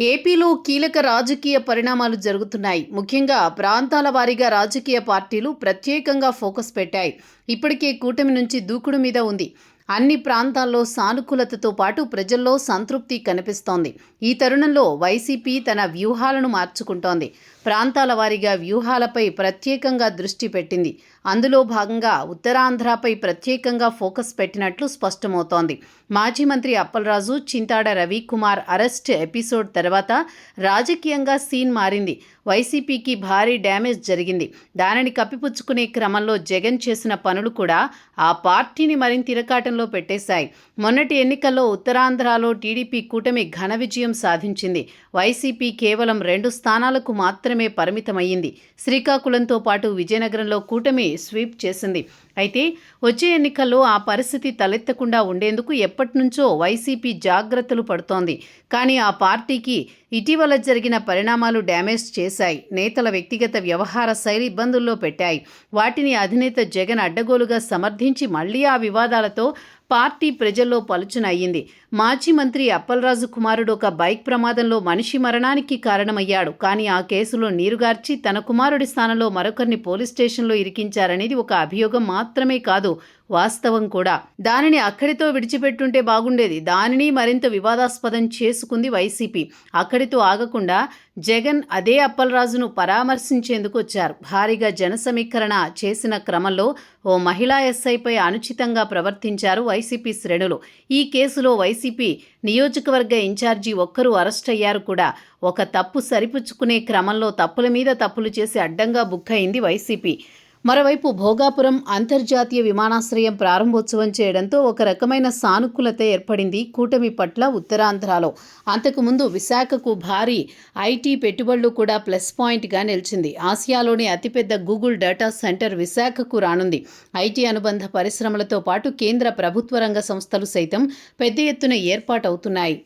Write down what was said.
ఏపీలో కీలక రాజకీయ పరిణామాలు జరుగుతున్నాయి. ముఖ్యంగా ప్రాంతాల వారీగా రాజకీయ పార్టీలు ప్రత్యేకంగా ఫోకస్ పెట్టాయి. ఇప్పటికే కూటమి నుంచి దూకుడు మీద ఉంది. అన్ని ప్రాంతాల్లో సానుకూలతతో పాటు ప్రజల్లో సంతృప్తి కనిపిస్తోంది. ఈ తరుణంలో వైసీపీ తన వ్యూహాలను మార్చుకుంటోంది. ప్రాంతాల వారీగా వ్యూహాలపై ప్రత్యేకంగా దృష్టి పెట్టింది. అందులో భాగంగా ఉత్తరాంధ్రపై ప్రత్యేకంగా ఫోకస్ పెట్టినట్లు స్పష్టమవుతోంది. మాజీ మంత్రి అప్పలరాజు, చింతాడ రవికుమార్ అరెస్ట్ ఎపిసోడ్ తర్వాత రాజకీయంగా సీన్ మారింది. వైసీపీకి భారీ డ్యామేజ్ జరిగింది. దానిని కప్పిపుచ్చుకునే క్రమంలో జగన్ చేసిన పనులు కూడా ఆ పార్టీని మరింత ఇరకాటంలో పెట్టేశాయి. మొన్నటి ఎన్నికల్లో ఉత్తరాంధ్రలో టీడీపీ కూటమి ఘన విజయం సాధించింది. వైసీపీ కేవలం 2 స్థానాలకు మాత్రమే పరిమితమయ్యింది. శ్రీకాకుళంతో పాటు విజయనగరంలో కూటమి స్వీప్ చేసింది. అయితే వచ్చే ఎన్నికల్లో ఆ పరిస్థితి తలెత్తకుండా ఉండేందుకు ఎప్పటినుంచో వైసీపీ జాగ్రత్తలు పడుతోంది. కానీ ఆ పార్టీకి ఇటీవల జరిగిన పరిణామాలు డ్యామేజ్ చేశాయి. నేతల వ్యక్తిగత వ్యవహార శైలి ఇబ్బందుల్లో పెట్టాయి. వాటిని అధినేత జగన్ అడ్డగోలుగా సమర్థించి మళ్లీ ఆ వివాదాలతో పార్టీ ప్రజల్లో పలుచనయ్యింది. మాజీ మంత్రి అప్పలరాజు కుమారుడు ఒక బైక్ ప్రమాదంలో మనిషి మరణానికి కారణమయ్యాడు. కానీ ఆ కేసులో నీరుగార్చి తన కుమారుడి స్థానంలో మరొకరిని పోలీస్ స్టేషన్లో ఇరికించారనేది ఒక అభియోగం మాత్రమే కాదు, వాస్తవం కూడా. దానిని అక్కడితో విడిచిపెట్టుంటే బాగుండేది. దానిని మరింత వివాదాస్పదం చేసుకుంది వైసీపీ. అక్కడితో ఆగకుండా జగన్ అదే అప్పలరాజును పరామర్శించేందుకు వచ్చారు. భారీగా జన సమీకరణ చేసిన క్రమంలో ఓ మహిళా ఎస్ఐపై అనుచితంగా ప్రవర్తించారు వైసీపీ శ్రేణులు. ఈ కేసులో వైసీపీ నియోజకవర్గ ఇన్ఛార్జి ఒక్కరు అరెస్ట్ అయ్యారు కూడా. ఒక తప్పు సరిపుచ్చుకునే క్రమంలో తప్పుల మీద తప్పులు చేసి అడ్డంగా బుక్ అయింది వైసీపీ. మరోవైపు భోగాపురం అంతర్జాతీయ విమానాశ్రయం ప్రారంభోత్సవం చేయడంతో ఒక రకమైన సానుకూలత ఏర్పడింది కూటమి పట్ల ఉత్తరాంధ్రలో. అంతకుముందు విశాఖకు భారీ ఐటీ పెట్టుబడులు కూడా ప్లస్ పాయింట్గా నిలిచింది. ఆసియాలోని అతిపెద్ద గూగుల్ డేటా సెంటర్ విశాఖకు రానుంది. ఐటీ అనుబంధ పరిశ్రమలతో పాటు కేంద్ర ప్రభుత్వ రంగ సంస్థలు సైతం పెద్ద ఎత్తున ఏర్పాటవుతున్నాయి.